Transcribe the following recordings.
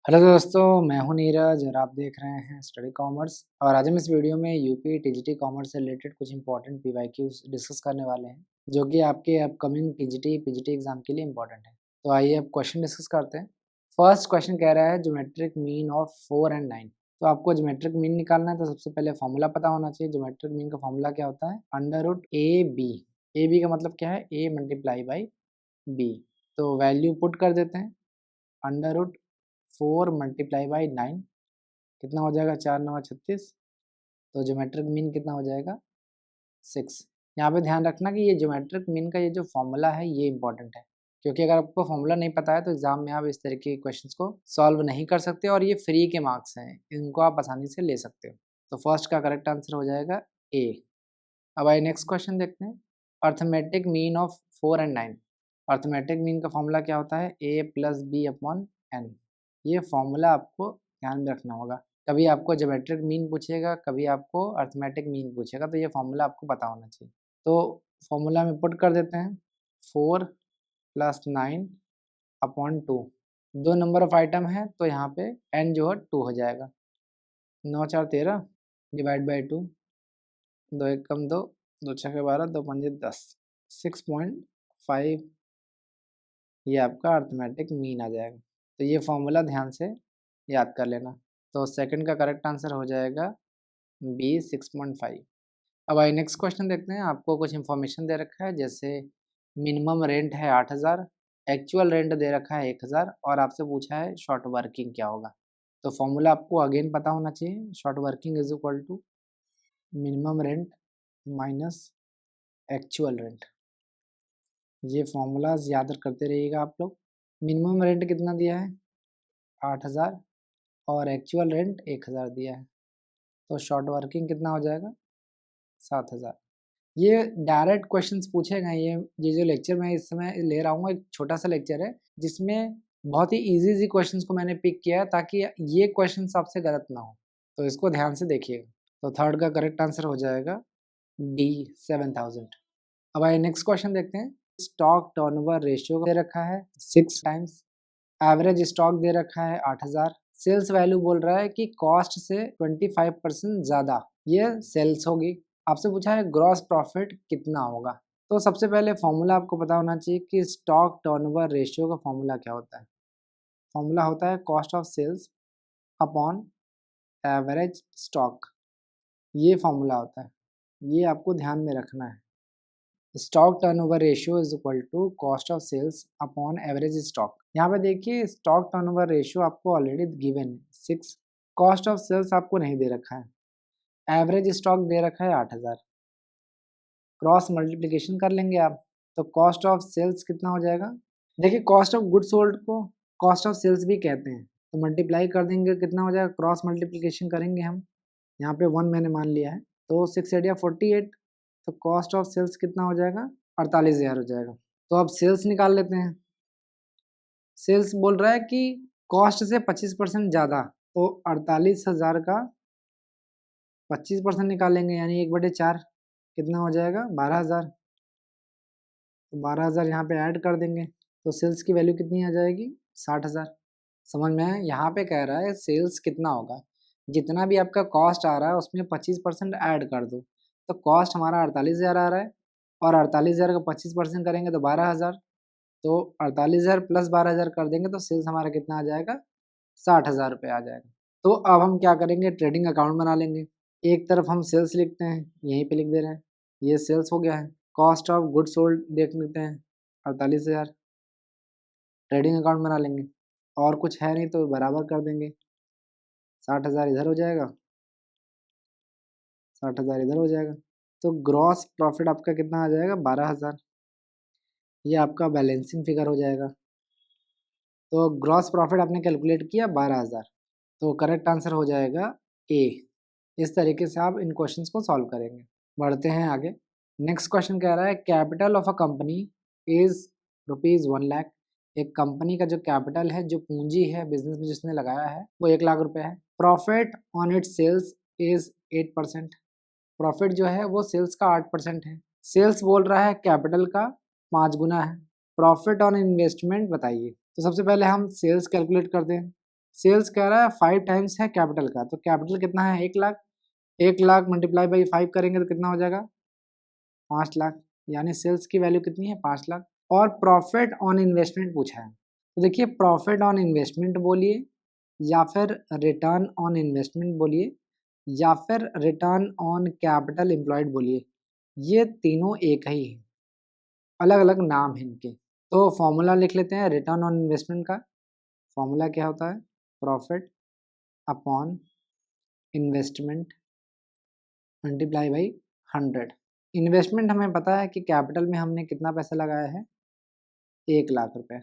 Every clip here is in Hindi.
हेलो दोस्तों, मैं हूं नीरज और आप देख रहे हैं स्टडी कॉमर्स। और आज हम इस वीडियो में यूपी टीजीटी कॉमर्स से रिलेटेड कुछ इंपॉर्टेंट पीवाईक्यूज डिस्कस करने वाले हैं, जो कि आपके अपकमिंग पीजीटी एग्जाम के लिए इंपॉर्टेंट है। तो आइए अब क्वेश्चन डिस्कस करते हैं। फर्स्ट क्वेश्चन कह रहा है ज्योमेट्रिक मीन ऑफ 4 एंड 9। तो आपको ज्योमेट्रिक मीन निकालना है, तो सबसे पहले फॉर्मूला पता होना चाहिए। ज्योमेट्रिक मीन का फॉर्मूला क्या होता है? Under root A B. A B का मतलब क्या है? A multiply by B. तो वैल्यू पुट कर देते हैं। अंडर रूट 4 मल्टीप्लाई बाई 9 कितना हो जाएगा? 4 9 36। तो ज्योमेट्रिक मीन कितना हो जाएगा? 6। यहाँ पे ध्यान रखना कि ये ज्योमेट्रिक मीन का ये जो फॉर्मूला है ये इंपॉर्टेंट है, क्योंकि अगर आपको फॉर्मूला नहीं पता है तो एग्जाम में आप इस तरीके के क्वेश्चंस को सॉल्व नहीं कर सकते, और ये फ्री के मार्क्स हैं, इनको आप आसानी से ले सकते हो। तो फर्स्ट का करेक्ट आंसर हो जाएगा ए। अब आइए नेक्स्ट क्वेश्चन देखते हैं। Arithmetic mean of 4 and 9। Arithmetic mean का फॉर्मूला क्या होता है? ए प्लस बी अपॉन एन। ये फॉर्मूला आपको ध्यान में रखना होगा। कभी आपको ज्योमेट्रिक मीन पूछेगा, कभी आपको अर्थमेटिक मीन पूछेगा, तो ये फॉर्मूला आपको पता होना चाहिए। तो फॉर्मूला में पुट कर देते हैं 4 प्लस 9 अपॉन 2। दो नंबर ऑफ आइटम है तो यहाँ पे एन जो है 2 हो जाएगा। 9 4 13 डिवाइड बाई 2। 2 एक कम 2, 2 छः 12, 2 पंजे 10, 6.5 ये आपका अर्थमेटिक मीन आ जाएगा। तो ये फॉर्मूला ध्यान से याद कर लेना। तो सेकंड का करेक्ट आंसर हो जाएगा बी 6.5। अब आइए नेक्स्ट क्वेश्चन देखते हैं। आपको कुछ इन्फॉर्मेशन दे रखा है, जैसे मिनिमम रेंट है 8000, एक्चुअल रेंट दे रखा है 1000, और आपसे पूछा है शॉर्ट वर्किंग क्या होगा। तो फॉर्मूला आपको अगेन पता होना चाहिए। Short working is equal to minimum rent minus actual rent. ये फॉर्मूलाज याद करते रहिएगा आप लोग। मिनिमम रेंट कितना दिया है? 8000, और एक्चुअल रेंट 1000 दिया है, तो शॉर्ट वर्किंग कितना हो जाएगा? 7000। ये डायरेक्ट क्वेश्चंस पूछेगा। ये जो लेक्चर मैं इस समय ले रहा हूँ एक छोटा सा लेक्चर है, जिसमें बहुत ही इजी क्वेश्चंस को मैंने पिक किया है, ताकि ये क्वेश्चंस आपसे गलत ना हो। तो इसको ध्यान से देखिएगा। तो थर्ड का करेक्ट आंसर हो जाएगा डी 7000। अब आइए नेक्स्ट क्वेश्चन देखते हैं। स्टॉक टर्नओवर रेशियो दे रखा है 6 टाइम्स, एवरेज स्टॉक दे रखा है 8000, सेल्स वैल्यू बोल रहा है कि कॉस्ट से 25% ज़्यादा ये सेल्स होगी। आपसे पूछा है ग्रॉस प्रॉफिट कितना होगा। तो सबसे पहले फॉर्मूला आपको पता होना चाहिए कि स्टॉक टर्नओवर रेशियो का फॉर्मूला क्या होता है। फॉर्मूला होता है cost of sales upon average stock. ये फॉर्मूला होता है, ये आपको ध्यान में रखना है। Stock turnover ratio is equal to cost of sales upon average stock. यहाँ पे देखिए स्टॉक टर्नओवर रेशियो आपको ऑलरेडी गिवन है 6, कॉस्ट ऑफ सेल्स आपको नहीं दे रखा है, एवरेज स्टॉक दे रखा है 8000। क्रॉस मल्टीप्लिकेशन कर लेंगे आप, तो कॉस्ट ऑफ सेल्स कितना हो जाएगा? देखिए कॉस्ट ऑफ गुड्स सोल्ड को कॉस्ट ऑफ सेल्स भी कहते हैं, तो मल्टीप्लाई कर देंगे कितना हो जाएगा? क्रॉस मल्टीप्लिकेशन करेंगे हम, यहाँ पे 1 मैंने मान लिया है, तो 6 8 48, तो कॉस्ट ऑफ सेल्स कितना हो जाएगा? 48000 हो जाएगा। तो अब सेल्स निकाल लेते हैं। सेल्स बोल रहा है कि कॉस्ट से 25% ज़्यादा, तो 48,000 का 25% निकालेंगे, यानी 1/4 कितना हो जाएगा? 12,000। तो 12,000 यहाँ पे ऐड कर देंगे, तो सेल्स की वैल्यू कितनी आ जाएगी? 60,000। समझ में आया? यहाँ पे कह रहा है सेल्स कितना होगा, जितना भी आपका कॉस्ट आ रहा है उसमें 25% ऐड कर दो। तो कॉस्ट हमारा 48,000 आ रहा है, और 48,000 का 25% करेंगे तो 12,000, तो 48,000 प्लस 12,000 कर देंगे तो सेल्स हमारा कितना आ जाएगा? 60,000 रुपये आ जाएगा। तो अब हम क्या करेंगे? ट्रेडिंग अकाउंट बना लेंगे। एक तरफ हम सेल्स लिखते हैं, यहीं पे लिख दे रहे हैं, ये सेल्स हो गया है। कॉस्ट ऑफ गुड सोल्ड देख लेते हैं 48,000, ट्रेडिंग अकाउंट बना लेंगे, और कुछ है नहीं तो बराबर कर देंगे। 60,000 इधर हो जाएगा, 60,000 इधर हो जाएगा, तो ग्रॉस प्रॉफिट आपका कितना आ जाएगा? 12,000। ये आपका बैलेंसिंग फिगर हो जाएगा। तो ग्रॉस प्रॉफिट आपने कैलकुलेट किया 12,000, तो करेक्ट आंसर हो जाएगा ए। इस तरीके से आप इन क्वेश्चंस को सॉल्व करेंगे। बढ़ते हैं आगे। नेक्स्ट क्वेश्चन कह रहा है capital of a company is ₹1,00,000। एक कंपनी का जो कैपिटल है, जो पूंजी है बिजनेस में जिसने लगाया है, वो 1,00,000 रुपये है। Profit on its sales is 8%। Profit जो है वो सेल्स का 8% है। सेल्स बोल रहा है कैपिटल का 5 गुना है। प्रॉफिट ऑन इन्वेस्टमेंट बताइए। तो सबसे पहले हम सेल्स कैलकुलेट करते हैं। सेल्स कह रहा है 5 टाइम्स है कैपिटल का, तो कैपिटल कितना है 1 लाख, 1 लाख मल्टीप्लाई बाई 5 करेंगे तो कितना हो जाएगा 5 लाख, यानी सेल्स की वैल्यू कितनी है 5 लाख। और प्रॉफिट ऑन इन्वेस्टमेंट पूछा है, तो देखिए प्रॉफिट ऑन इन्वेस्टमेंट बोलिए या फिर रिटर्न ऑन इन्वेस्टमेंट बोलिए या फिर रिटर्न ऑन कैपिटल एम्प्लॉयड बोलिए, ये तीनों एक ही है, अलग अलग नाम है इनके। तो फॉर्मूला लिख लेते हैं रिटर्न ऑन इन्वेस्टमेंट का। फॉर्मूला क्या होता है, profit upon investment multiply by 100। Investment हमें पता है कि कैपिटल में हमने कितना पैसा लगाया है 1 लाख रुपए।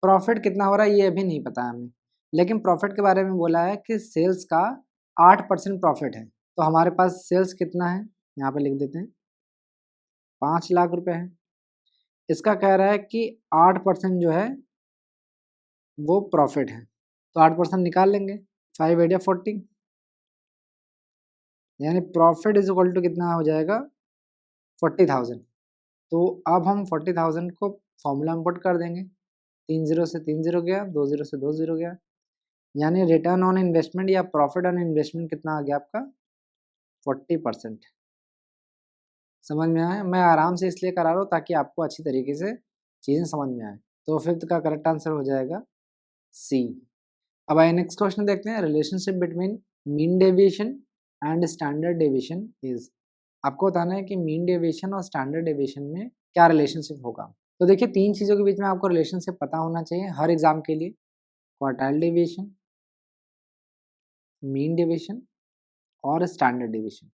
प्रॉफिट कितना हो रहा है ये अभी नहीं पता है हमें, लेकिन प्रॉफिट के बारे में बोला है कि सेल्स का 8% प्रॉफिट है, तो हमारे पास सेल्स कितना है यहाँ पे लिख देते हैं 5 लाख रुपए है। इसका कह रहा है कि 8% जो है वो प्रॉफिट है, तो 8% निकाल लेंगे, 5 8 40, यानी प्रॉफिट इज इक्वल टू कितना हो जाएगा 40,000। तो अब हम 40,000 को फॉर्मूला में पुट कर देंगे, 3 जीरो से 3 जीरो गया, 2 जीरो से 2 जीरो गया, यानी रिटर्न ऑन इन्वेस्टमेंट या प्रॉफिट ऑन इन्वेस्टमेंट कितना आ गया आपका 40%। समझ में आया? मैं आराम से इसलिए करा रहा हूँ ताकि आपको अच्छी तरीके से चीज़ें समझ में आए। तो फिफ्थ का करेक्ट आंसर हो जाएगा सी। अब आइए नेक्स्ट क्वेश्चन देखते हैं, relationship between mean deviation and standard deviation is. आपको बताना है कि मीन डेविएशन और स्टैंडर्ड डेविएशन में क्या रिलेशनशिप होगा। तो देखिए 3 चीज़ों के बीच में आपको रिलेशनशिप पता होना चाहिए हर एग्जाम के लिए, क्वार्टाइल डेविएशन, मीन डेविएशन और स्टैंडर्ड डेविएशन।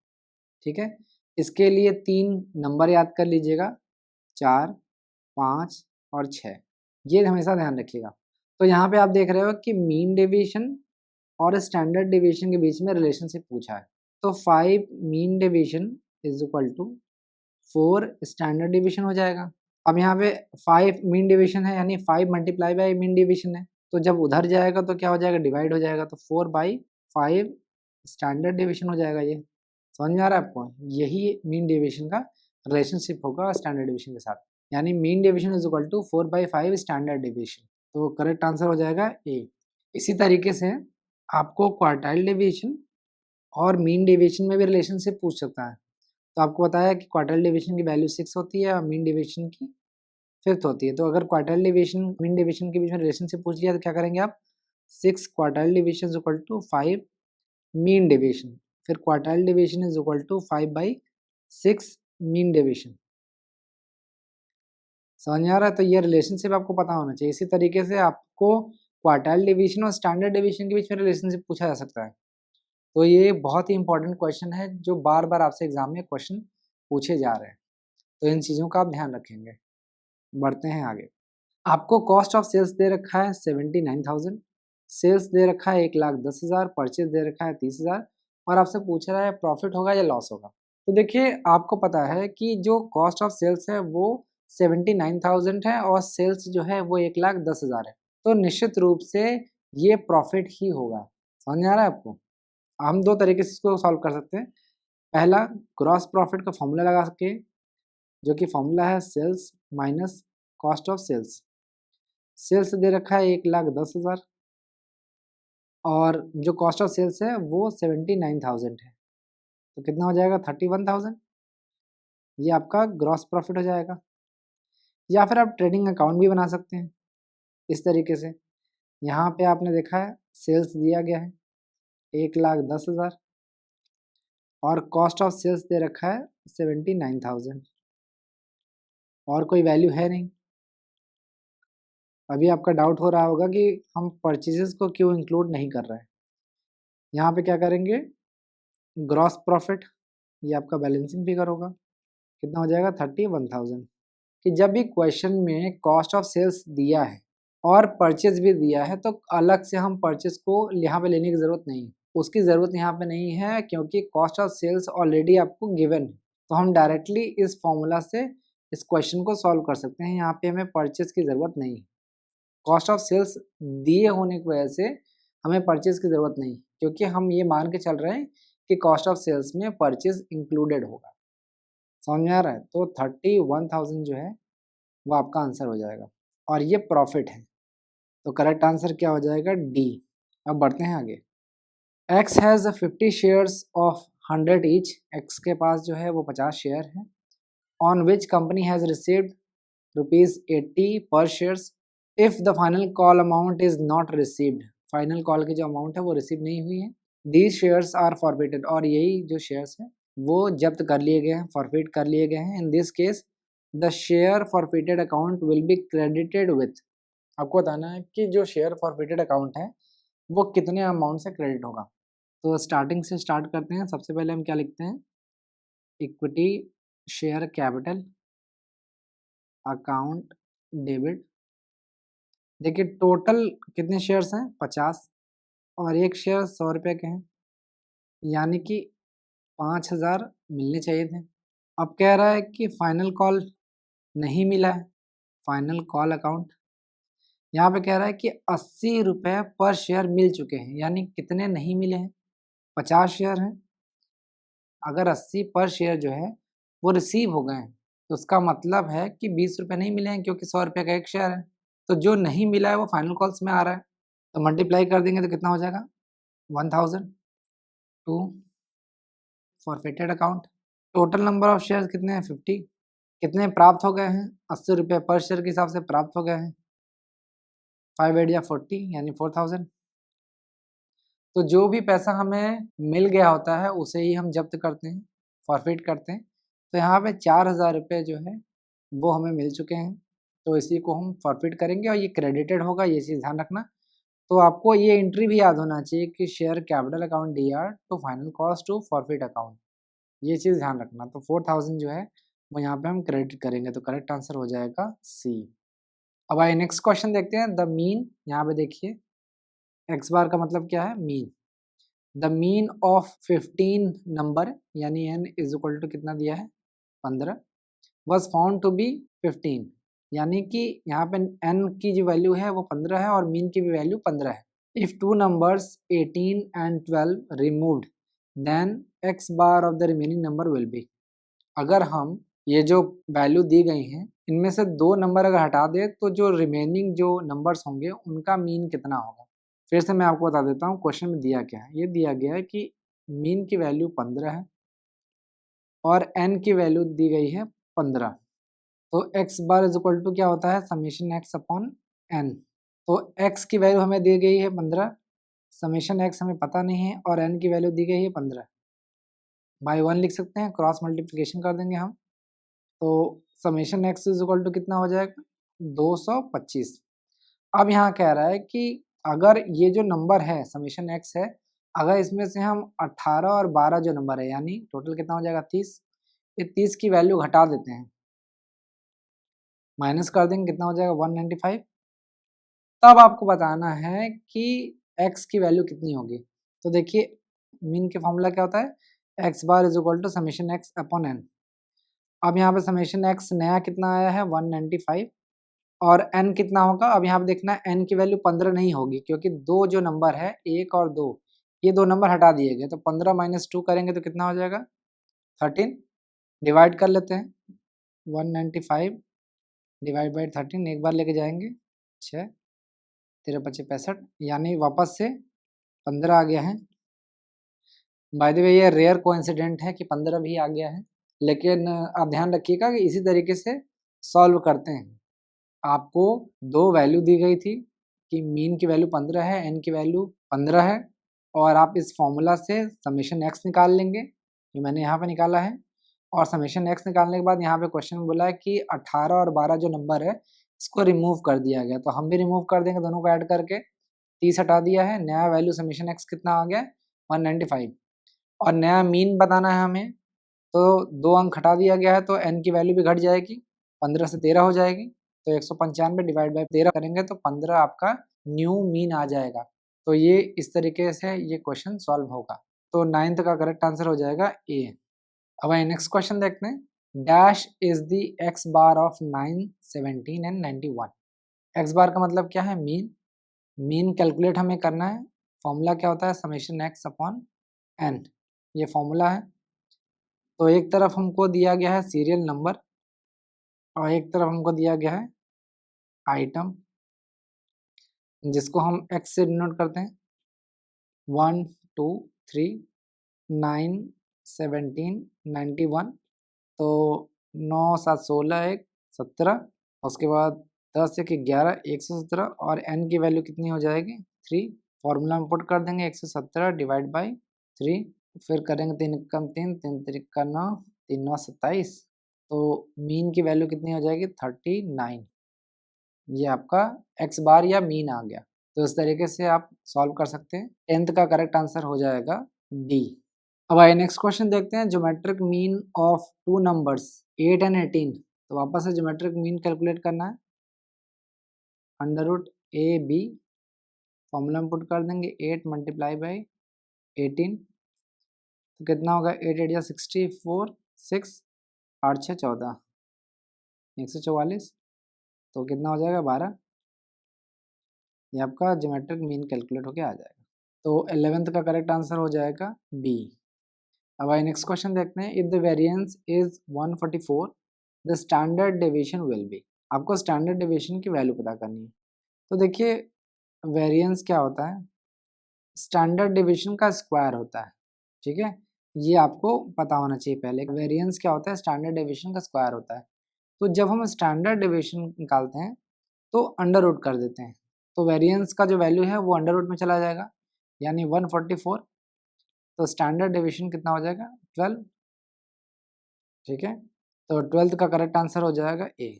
ठीक है, इसके लिए 3 नंबर याद कर लीजिएगा, 4, 5 और 6, ये हमेशा ध्यान रखिएगा। तो यहाँ पे आप देख रहे हो कि मीन डेविएशन और स्टैंडर्ड डेविएशन के बीच में रिलेशनशिप पूछा है, तो 5 mean deviation is equal to 4 standard deviation हो जाएगा। अब यहाँ पे 5 मीन डेविएशन है, यानी 5 मल्टीप्लाई बाई मीन डेविएशन है, तो जब उधर जाएगा तो क्या हो जाएगा डिवाइड हो जाएगा, तो 4/5 स्टैंडर्ड डेविएशन हो जाएगा। ये समझ में आ रहा है आपको? यही मीन डेविएशन का रिलेशनशिप होगा स्टैंडर्ड डेविएशन के साथ, यानी mean deviation is equal to 4/5 standard deviation. तो करेक्ट आंसर हो जाएगा ए। इसी तरीके से आपको क्वार्टाइल डेविएशन और मीन डेविएशन में भी रिलेशनशिप पूछ सकता है। तो आपको बताया कि क्वार्टाइल डेविएशन की वैल्यू 6 होती है और मीन डेविएशन की 5th होती है। तो अगर क्वार्टाइल डेविएशन मीन डेविएशन के बीच में रिलेशनशिप पूछ लिया तो क्या करेंगे आप, 6 quartile deviation is equal to 5 mean deviation, फिर quartile deviation is equal to 5/6 mean deviation. समझ में आ रहा है? तो ये रिलेशनशिप आपको पता होना चाहिए। इसी तरीके से आपको क्वार्टाइल डेविएशन और स्टैंडर्ड डेविएशन के बीच में रिलेशनशिप पूछा जा सकता है। तो ये बहुत ही इंपॉर्टेंट क्वेश्चन है जो बार बार आपसे एग्जाम में क्वेश्चन पूछे जा रहे हैं, तो इन चीज़ों का आप ध्यान रखेंगे। बढ़ते हैं आगे। आपको कॉस्ट ऑफ सेल्स दे रखा है 79,000, सेल्स दे रखा है 1,10,000, परचेज दे रखा है 30,000 और आपसे पूछ रहा है प्रॉफिट होगा या लॉस होगा। तो देखिए आपको पता है कि जो कॉस्ट ऑफ सेल्स है वो 79,000 है और सेल्स जो है वो 1,10,000 है, तो निश्चित रूप से ये प्रॉफिट ही होगा। समझ में आ रहा है आपको? हम 2 तरीके से इसको सॉल्व कर सकते हैं। पहला, ग्रॉस प्रॉफिट का फॉर्मूला लगा के, जो कि फॉर्मूला है sales minus cost of sales. Sales दे रखा है 1,10,000 और जो कॉस्ट ऑफ सेल्स है वो 79,000 है, तो कितना हो जाएगा 31,000। ये आपका ग्रॉस प्रॉफिट हो जाएगा। या फिर आप ट्रेडिंग अकाउंट भी बना सकते हैं इस तरीके से। यहाँ पे आपने देखा है सेल्स दिया गया है 1,10,000 और कॉस्ट ऑफ सेल्स दे रखा है 79,000 और कोई वैल्यू है नहीं। अभी आपका डाउट हो रहा होगा कि हम परचेजेस को क्यों इंक्लूड नहीं कर रहे हैं। यहाँ पे क्या करेंगे, ग्रॉस प्रॉफिट, ये आपका बैलेंसिंग फिगर होगा, कितना हो जाएगा 31,000। कि जब भी क्वेश्चन में कॉस्ट ऑफ सेल्स दिया है और परचेज भी दिया है तो अलग से हम परचेज को यहाँ पे लेने की ज़रूरत नहीं है, उसकी ज़रूरत यहाँ पे नहीं है क्योंकि कॉस्ट ऑफ सेल्स ऑलरेडी आपको गिवन है। तो हम डायरेक्टली इस फॉर्मूला से इस क्वेश्चन को सॉल्व कर सकते हैं, यहाँ पे हमें परचेज की ज़रूरत नहीं है। कॉस्ट ऑफ सेल्स दिए होने की वजह से हमें परचेज की ज़रूरत नहीं, क्योंकि हम ये मान के चल रहे हैं कि कॉस्ट ऑफ सेल्स में परचेज इंक्लूडेड होगा। समझ में आ रहा है? तो 31,000 जो है वो आपका आंसर हो जाएगा और ये प्रॉफिट है, तो करेक्ट आंसर क्या हो जाएगा डी। अब बढ़ते हैं आगे। X has 50 shares of 100 each. X के पास जो है वो 50 शेयर हैं। On which company has received ₹80 पर shares if the final call amount is not received. Final call की जो अमाउंट है वो रिसीव नहीं हुई है। दीज शेयर्स आर फॉरफिटेड, और यही जो शेयर्स हैं वो जब्त कर लिए गए हैं, फॉरफिट कर लिए गए हैं। In this case the share forfeited account will be credited with. आपको बताना है कि जो शेयर फॉरफिटेड अकाउंट है वो कितने अमाउंट से क्रेडिट होगा। तो स्टार्टिंग से स्टार्ट करते हैं। सबसे पहले हम क्या लिखते हैं, equity share capital account debit. देखिए टोटल कितने शेयर्स हैं, 50, और एक शेयर 100 रुपये के हैं, यानी कि 5000 मिलने चाहिए थे। अब कह रहा है कि फाइनल कॉल नहीं मिला है, फाइनल कॉल अकाउंट यहाँ पे कह रहा है कि 80 रुपये पर शेयर मिल चुके हैं, यानी कितने नहीं मिले हैं, 50 शेयर हैं। अगर 80 पर शेयर जो है वो रिसीव हो गए हैं तो उसका मतलब है कि 20 रुपये नहीं मिले हैं, क्योंकि 100 रुपये का एक शेयर है। तो जो नहीं मिला है वो फाइनल कॉल्स में आ रहा है, तो मल्टीप्लाई कर देंगे तो कितना हो जाएगा, 1000 to forfeited account. Total number of share कितने हैं, 50। कितने प्राप्त हो गए हैं, 80 रुपये पर शेयर के हिसाब से प्राप्त हो गए हैं। 5 8 या 40 यानी 4000। तो जो भी पैसा हमें मिल गया होता है उसे ही हम जब्त करते हैं, फॉरफिट करते हैं। तो यहाँ पे 4000 रुपये जो है वो हमें मिल चुके हैं, तो इसी को हम फॉरफिट करेंगे और ये क्रेडिटेड होगा, ये चीज़ ध्यान रखना। तो आपको ये एंट्री भी याद होना चाहिए कि share capital account DR to final cost to forfeit account, ये चीज़ ध्यान रखना। तो 4000 जो है वो यहाँ पे हम क्रेडिट करेंगे, तो करेक्ट आंसर हो जाएगा C। अब आइए नेक्स्ट क्वेश्चन देखते हैं। द मीन, यहाँ पे देखिए एक्स बार का मतलब क्या है, mean. The mean of 15 number, यानी n इज इक्वल टू कितना दिया है, 15, वॉज फाउंड टू बी 15, यानी कि यहाँ पे n की जो वैल्यू है वो 15 है और मीन की भी वैल्यू 15 है। If two numbers 18 and 12 removed then x bar of the remaining number will be. अगर हम ये जो वैल्यू दी गई हैं इनमें से 2 नंबर अगर हटा दें तो जो रिमेनिंग जो नंबर्स होंगे उनका मीन कितना होगा। फिर से मैं आपको बता देता हूँ क्वेश्चन में दिया क्या है। ये दिया गया है कि मीन की वैल्यू 15 है और n की वैल्यू दी गई है 15। तो x bar is equal to क्या होता है, समेशन x अपॉन n। तो x की वैल्यू हमें दी गई है 15, समेशन x हमें पता नहीं है, और n की वैल्यू दी गई है 15। बाई 1 लिख सकते हैं, क्रॉस मल्टीप्लिकेशन कर देंगे हम। तो summation x is equal to कितना हो जाएगा, 225। अब यहाँ कह रहा है कि अगर ये जो नंबर है समेशन x है, अगर इसमें से हम 18 और 12 जो नंबर है, यानी टोटल कितना हो जाएगा 30, ये 30 की वैल्यू घटा देते हैं, माइनस कर देंगे, कितना हो जाएगा 195। तब आपको बताना है कि x की वैल्यू कितनी होगी। तो देखिए मीन के फॉर्मूला क्या होता है, x bar is equal to summation x upon n। अब यहाँ पे समेशन x नया कितना आया है 195, और n कितना होगा, अब यहाँ पे देखना है n की वैल्यू 15 नहीं होगी, क्योंकि दो जो नंबर है 1 और 2, ये दो नंबर हटा दिए गए। तो 15 माइनस 2 करेंगे तो कितना हो जाएगा 13। डिवाइड कर लेते हैं, 195 डिवाइड बाई 13 एक बार लेके जाएंगे, 6 13 25 65, यानी वापस से 15 आ गया है। बाय द वे ये रेयर कोइंसिडेंट है कि 15 भी आ गया है, लेकिन आप ध्यान रखिएगा कि इसी तरीके से सॉल्व करते हैं। आपको दो वैल्यू दी गई थी कि मीन की वैल्यू 15 है, एन की वैल्यू 15 है, और आप इस फॉर्मूला से समेशन एक्स निकाल लेंगे, जो मैंने यहाँ पे निकाला है। और समेशन एक्स निकालने के बाद यहाँ पे क्वेश्चन में बोला है कि 18 और 12 जो नंबर है इसको रिमूव कर दिया गया, तो हम भी रिमूव कर देंगे दोनों को ऐड करके, 30 हटा दिया है, नया वैल्यू समेशन एक्स कितना आ गया 195, और नया मीन बताना है हमें, तो 2 अंक हटा दिया गया है, तो एन की वैल्यू भी घट जाएगी, 15 से 13 हो जाएगी। तो 195 डिवाइड बाई 13 करेंगे तो 15 आपका न्यू मीन आ जाएगा। तो ये इस तरीके से ये क्वेश्चन सॉल्व होगा। तो 9th का करेक्ट आंसर हो जाएगा ए। अब आइए नेक्स्ट क्वेश्चन देखते हैं। Dash is the x bar of 9 17 and 91। X bar का मतलब क्या है, मीन। मीन कैलकुलेट हमें करना है। फॉर्मूला क्या होता है, समेशन एक्स अपॉन एन, ये फॉर्मूला है। तो एक तरफ हमको दिया गया है सीरियल नंबर और एक तरफ हमको दिया गया है आइटम, जिसको हम एक्स से डिनोट करते हैं। 1 2 3 9 17 91, तो 9 7 16 1 17, उसके बाद 10 1 11 117 और n की वैल्यू कितनी हो जाएगी 3। फॉर्मूला में पुट कर देंगे 117 डिवाइड बाई 3, फिर करेंगे 3 एकम 3 3 त्रिका 9 3 9 27, तो मीन की वैल्यू कितनी हो जाएगी 39। ये आपका x बार या मीन आ गया। तो इस तरीके से आप सॉल्व कर सकते हैं। 10th का करेक्ट आंसर हो जाएगा डी। अब आइए नेक्स्ट क्वेश्चन देखते हैं। Geometric mean of two numbers 8 and 18। तो वापस से ज्योमेट्रिक मीन कैलकुलेट करना है। Under root A B, formula में पुट कर देंगे 8 मल्टीप्लाई बाई 18, तो कितना होगा 8 8 या 64, 6 8 6 14 144, तो कितना हो जाएगा 12। ये आपका ज्योमेट्रिक मीन कैलकुलेट होके आ जाएगा। तो 11th का करेक्ट आंसर हो जाएगा बी। अब आइए नेक्स्ट क्वेश्चन देखते हैं। If the variance is 144 the standard deviation will be. आपको स्टैंडर्ड डेविएशन की वैल्यू पता करनी है। तो देखिए वेरिएंस क्या होता है, स्टैंडर्ड डेविएशन का स्क्वायर होता है, ठीक है, ये आपको पता होना चाहिए पहले। वेरिएंस क्या होता है, स्टैंडर्ड डेविएशन का स्क्वायर होता है। तो जब हम स्टैंडर्ड डेविएशन निकालते हैं तो अंडर रूट कर देते हैं, तो वेरिएंस का जो वैल्यू है वो अंडर रूट में चला जाएगा, यानी 144, तो स्टैंडर्ड डेविएशन कितना हो जाएगा 12, ठीक है। तो 12th का करेक्ट आंसर हो जाएगा ए।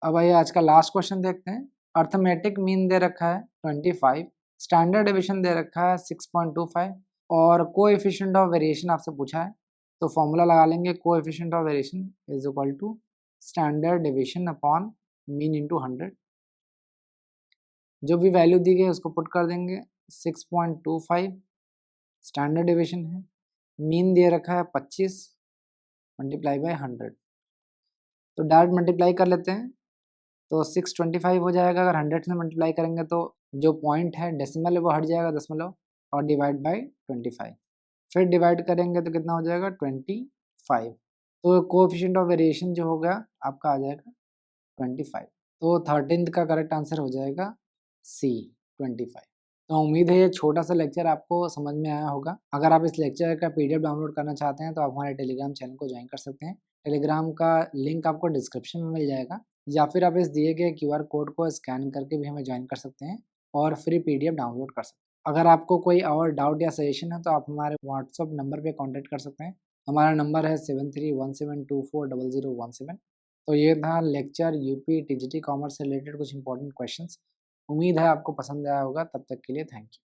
अब आइए आज का लास्ट क्वेश्चन देखते हैं। अर्थमेटिक मीन दे रखा है 25, स्टैंडर्ड डेविएशन दे रखा है 6.25 और कोएफिशिएंट ऑफ वेरिएशन आपसे पूछा है। तो फॉर्मूला लगा लेंगे, coefficient of variation is equal to standard deviation upon mean into 100। जो भी वैल्यू दी गई उसको पुट कर देंगे। 6.25 स्टैंडर्ड डेविएशन है, मीन दे रखा है 25 मल्टीप्लाई बाय 100, तो डायरेक्ट मल्टीप्लाई कर लेते हैं, तो 625 हो जाएगा। अगर 100 से मल्टीप्लाई करेंगे तो जो पॉइंट है डेसिमल है वो हट जाएगा दशमलव, और डिवाइड बाय 25, फिर डिवाइड करेंगे तो कितना हो जाएगा 25। तो कोएफिशिएंट ऑफ वेरिएशन जो होगा आपका आ जाएगा 25। तो 13th का करेक्ट आंसर हो जाएगा सी 25। तो उम्मीद है ये छोटा सा लेक्चर आपको समझ में आया होगा। अगर आप इस लेक्चर का पीडीएफ डाउनलोड करना चाहते हैं तो आप हमारे टेलीग्राम चैनल को ज्वाइन कर सकते हैं। टेलीग्राम का लिंक आपको डिस्क्रिप्शन में मिल जाएगा, या फिर आप इस दिए गए क्यूआर कोड को स्कैन करके भी हमें ज्वाइन कर सकते हैं और फ्री पीडीएफ डाउनलोड कर सकते हैं। अगर आपको कोई और डाउट या सजेशन है तो आप हमारे व्हाट्सअप नंबर पर कॉन्टैक्ट कर सकते हैं। हमारा नंबर है 7317240017। तो ये था लेक्चर यूपी टीजीटी कॉमर्स से रिलेटेड कुछ इंपॉर्टेंट क्वेश्चंस। उम्मीद है आपको पसंद आया होगा। तब तक के लिए थैंक यू।